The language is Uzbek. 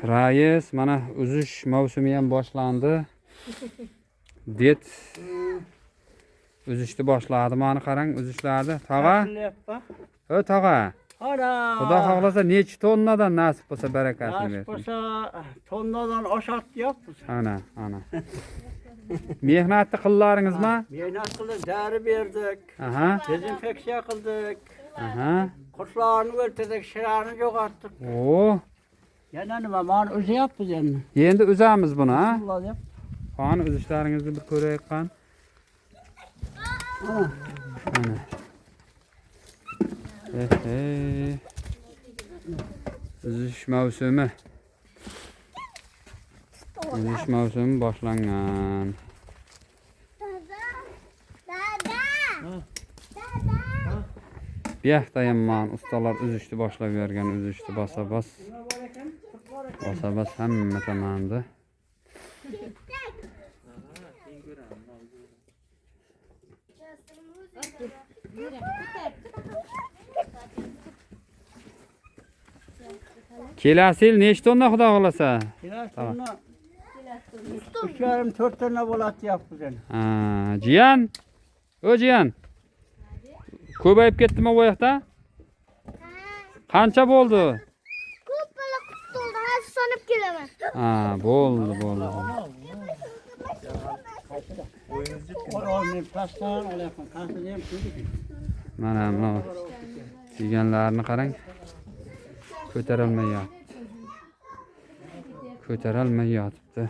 Rais, mana uzish mavsumi ham boshlandi. Det uzishni boshladi. Mana qarang, uzishlardi. Tog'a? O, tog'a. Xudo xohlasa necha tonnadan nasib bo'lsa barakatini bersin. Nasib bo'lsa tonnadan oshatyapmiz. Ana. Mehnatni qillaringizmi? Mehnat qildik, dori berdik. Aha. Dezinfeksiya qildik. Aha. Qushlarni o'ltirdik, shirani yo'qotdik. O, Yana nima, mana uzyapmiz endi. endi uzamiz buni, ha? Uzyapmiz. Qani uzishlaringizni bir ko'raylik qan. Ana. Uzish mavsumi. Uzish mavsumi boshlangan. Buyaqda ham mana ustalar uzishni boshlab bergan, uzishni basa-bas hamma tomonda. Kelasi yil nechta tonna xudo xolasa? Kelasi 3,5-4 tonna bo'latyapmiz endi. Ha, jiyan. O jiyan. Ko'payib ketdimi bu yoqda? Qancha bo'ldi? Ko'p bola qutuldi, hozir sanab kelaman. Ha, bo'ldi. Qo'rg'onning pastdan olyapman, qasida ham ko'rdik. Mana deganlarni qarang. Ko'tarolmay yotibdi.